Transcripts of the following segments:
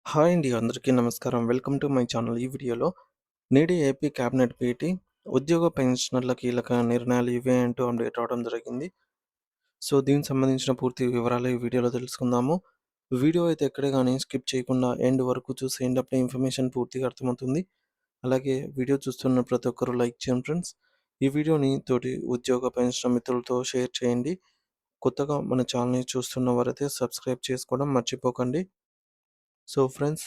Hi అండి. అందరికీ నమస్కారం. Welcome to my channel. ఈ వీడియోలో నేడు ఏపీ కేబినెట్ భేటీ, ఉద్యోగ పెన్షనర్ల కీలక నిర్ణయాలు ఇవే అంటూ అప్డేట్ రావడం జరిగింది. సో, దీనికి సంబంధించిన పూర్తి వివరాలు ఈ వీడియోలో తెలుసుకుందాము. వీడియో అయితే ఎక్కడే గాని స్కిప్ చేయకుండా ఎండ్ వరకు చూసేయండి. అప్పుడే ఇన్ఫర్మేషన్ పూర్తిగా అర్థమవుతుంది. అలాగే వీడియో చూస్తున్న ప్రతి ఒక్కరు లైక్ చేయండి ఫ్రెండ్స్. ఈ వీడియోని తోటి ఉద్యోగ పెన్షనర్ మిత్రులతో షేర్ చేయండి. కొత్తగా మన ఛానల్‌ని చూస్తున్న వారైతే సబ్స్క్రైబ్ చేసుకోవడం మర్చిపోకండి. సో ఫ్రెండ్స్,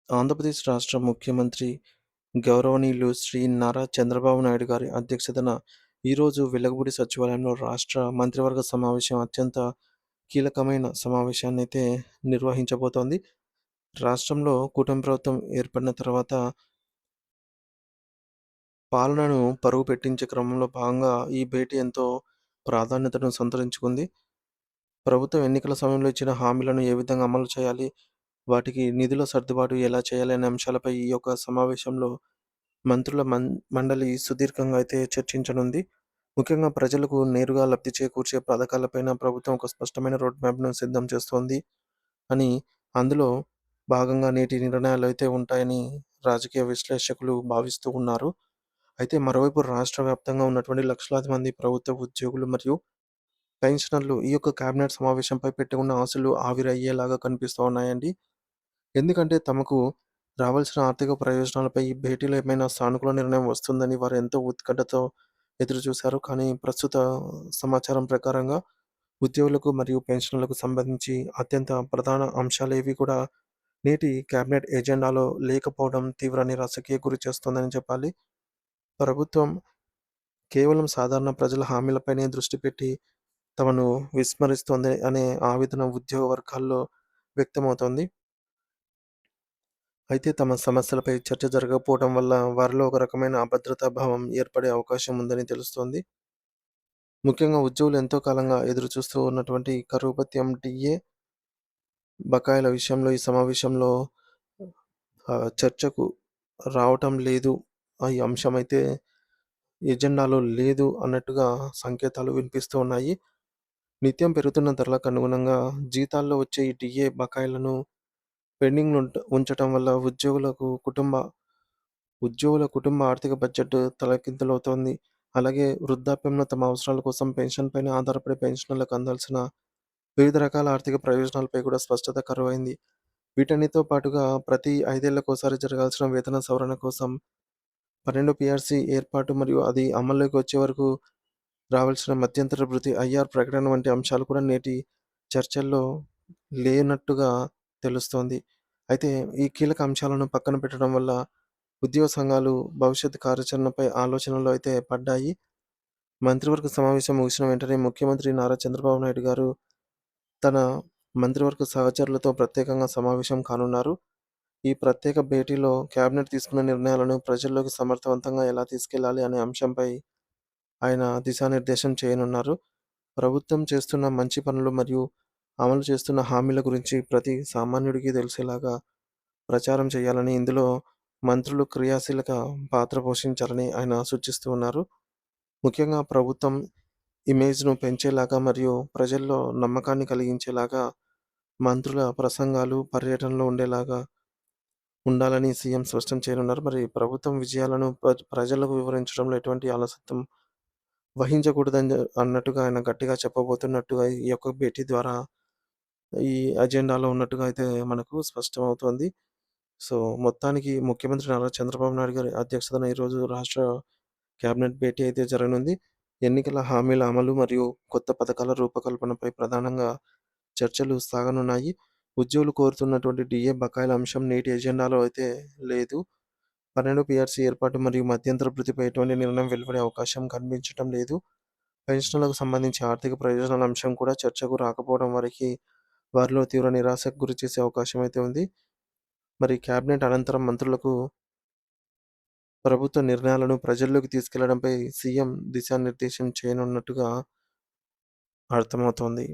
ఆంధ్రప్రదేశ్ రాష్ట్ర ముఖ్యమంత్రి గౌరవనీయులు శ్రీ నారా చంద్రబాబు నాయుడు గారి అధ్యక్షతన ఈరోజు వెలగపూడి సచివాలయంలో రాష్ట్ర మంత్రివర్గ సమావేశం అత్యంత కీలకమైన సమావేశాన్ని అయితే నిర్వహించబోతోంది. రాష్ట్రంలో కూటమి ప్రభుత్వం ఏర్పడిన తర్వాత పాలనను పరుగు పెట్టించే క్రమంలో భాగంగా ఈ భేటీ ఎంతో ప్రాధాన్యతను సంతరించుకుంది. ప్రభుత్వం ఎన్నికల సమయంలో ఇచ్చిన హామీలను ఏ విధంగా అమలు చేయాలి, వాటికి నిధుల సర్దుబాటు ఎలా చేయాలి అనే అంశాలపై ఈ యొక్క సమావేశంలో మంత్రుల మండలి సుదీర్ఘంగా అయితే చర్చించనుంది. ముఖ్యంగా ప్రజలకు నేరుగా లబ్ధి చేకూర్చే పథకాలపైన ప్రభుత్వం ఒక స్పష్టమైన రోడ్ మ్యాప్‌ను సిద్ధం చేస్తోంది అని, అందులో భాగంగా నేటి నిర్ణయాలు అయితే ఉంటాయని రాజకీయ విశ్లేషకులు భావిస్తూ ఉన్నారు. అయితే మరోవైపు రాష్ట్ర వ్యాప్తంగా ఉన్నటువంటి లక్షలాది మంది ప్రభుత్వ ఉద్యోగులు మరియు పెన్షనర్లు ఈ యొక్క కేబినెట్ సమావేశంపై పెట్టుకున్న ఆశలు ఆవిరయ్యేలాగా కనిపిస్తూ ఉన్నాయండి. ఎందుకంటే తమకు రావాల్సిన ఆర్థిక ప్రయోజనాలపై ఈ భేటీలో ఏమైనా సానుకూల నిర్ణయం వస్తుందని వారు ఎంతో ఉత్కంఠతో ఎదురుచూశారు. కానీ ప్రస్తుత సమాచారం ప్రకారంగా ఉద్యోగులకు మరియు పెన్షనర్లకు సంబంధించి అత్యంత ప్రధాన అంశాలేవి కూడా నేటి కేబినెట్ ఎజెండాలో లేకపోవడం తీవ్ర నిరాశకి గురిచేస్తోందని చెప్పాలి. ప్రభుత్వం కేవలం సాధారణ ప్రజల హామీలపైనే దృష్టి పెట్టి తమను విస్మరిస్తోంది అనే ఆవేదన ఉద్యోగ వర్గాల్లో వ్యక్తమవుతోంది. అయితే తమ సమస్యలపై చర్చ జరగకపోవడం వల్ల వారిలో ఒక రకమైన అభద్రతా భావం ఏర్పడే అవకాశం ఉందని తెలుస్తోంది. ముఖ్యంగా ఉద్యోగులు ఎంతో కాలంగా ఎదురుచూస్తూ ఉన్నటువంటి కరువు భత్యం డిఏ బకాయిల విషయంలో ఈ సమావేశంలో చర్చకు రావటం లేదు. ఈ అంశమైతే ఎజెండాలో లేదు అన్నట్టుగా సంకేతాలు వినిపిస్తూ ఉన్నాయి. నిత్యం పెరుగుతున్న ధరలకు అనుగుణంగా జీతాల్లో వచ్చే ఈ డిఏ బకాయిలను పెండింగ్ ఉంచటం వల్ల ఉద్యోగుల కుటుంబ ఆర్థిక బడ్జెట్ తలకిందులవుతోంది. అలాగే వృద్ధాప్యంలో తమ అవసరాల కోసం పెన్షన్ పైన ఆధారపడే పెన్షనర్లకు అందాల్సిన వివిధ రకాల ఆర్థిక ప్రయోజనాలపై కూడా స్పష్టత కరువైంది. వీటన్నిటితో పాటుగా ప్రతి 5 ఏళ్లకోసారి జరగాల్సిన వేతన సవరణ కోసం 12 పీఆర్సీ ఏర్పాటు మరియు అది అమల్లోకి వచ్చే వరకు రావాల్సిన మధ్యంతర భృతి ఐఆర్ ప్రకటన వంటి అంశాలు కూడా నేటి చర్చల్లో లేనట్టుగా తెలుస్తోంది. అయితే ఈ కీలక అంశాలను పక్కన పెట్టడం వల్ల ఉద్యోగ సంఘాలు భవిష్యత్ కార్యాచరణపై ఆలోచనలు అయితే పడ్డాయి. మంత్రివర్గ సమావేశం ముగిసిన వెంటనే ముఖ్యమంత్రి నారా చంద్రబాబు నాయుడు గారు తన మంత్రివర్గ సహచరులతో ప్రత్యేకంగా సమావేశం కానున్నారు. ఈ ప్రత్యేక భేటీలో కేబినెట్ తీసుకున్న నిర్ణయాలను ప్రజల్లోకి సమర్థవంతంగా ఎలా తీసుకెళ్లాలి అనే అంశంపై ఆయన దిశానిర్దేశం చేయనున్నారు. ప్రభుత్వం చేస్తున్న మంచి పనులు మరియు అమలు చేస్తున్న హామీల గురించి ప్రతి సామాన్యుడికి తెలిసేలాగా ప్రచారం చేయాలని, ఇందులో మంత్రులు క్రియాశీలక పాత్ర పోషించాలని ఆయన సూచిస్తూ ఉన్నారు. ముఖ్యంగా ప్రభుత్వం ఇమేజ్‌ను పెంచేలాగా మరియు ప్రజల్లో నమ్మకాన్ని కలిగించేలాగా మంత్రుల ప్రసంగాలు, పర్యటనలు ఉండేలాగా ఉండాలని సీఎం స్పష్టం చేయనున్నారు. మరి ప్రభుత్వం విజయాలను ప్రజలకు వివరించడంలో ఎటువంటి అలసత్వం వహించకూడదని అన్నట్టుగా ఆయన గట్టిగా చెప్పబోతున్నట్టుగా ఈ యొక్క భేటీ ద్వారా ఈ అజెండాలో ఉన్నట్టుగా అయితే మనకు స్పష్టమవుతోంది. సో, మొత్తానికి ముఖ్యమంత్రి నారా చంద్రబాబు నాయుడు గారి అధ్యక్షతన ఈరోజు రాష్ట్ర కేబినెట్ భేటీ అయితే జరగనుంది. ఎన్నికల హామీల అమలు మరియు కొత్త పథకాల రూపకల్పనపై ప్రధానంగా చర్చలు సాగనున్నాయి. ఉద్యోగులు కోరుతున్నటువంటి డీఏ బకాయిల అంశం నేటి ఎజెండాలో అయితే లేదు. 12 పీఆర్సీ ఏర్పాటు మరియు మధ్యంతర భృతిపై ఎటువంటి నిర్ణయం వెలువడే అవకాశం కనిపించటం లేదు. పెన్షన్‌లకు సంబంధించి ఆర్థిక ప్రయోజనాల అంశం కూడా చర్చకు రాకపోవడం వారిలో తీవ్ర నిరాశకు గురిచేసే అవకాశం అయితే ఉంది. మరి కేబినెట్ అనంతరం మంత్రులకు ప్రభుత్వ నిర్ణయాలను ప్రజల్లోకి తీసుకెళ్లడంపై సీఎం దిశానిర్దేశం చేయనున్నట్టుగా అర్థమవుతోంది.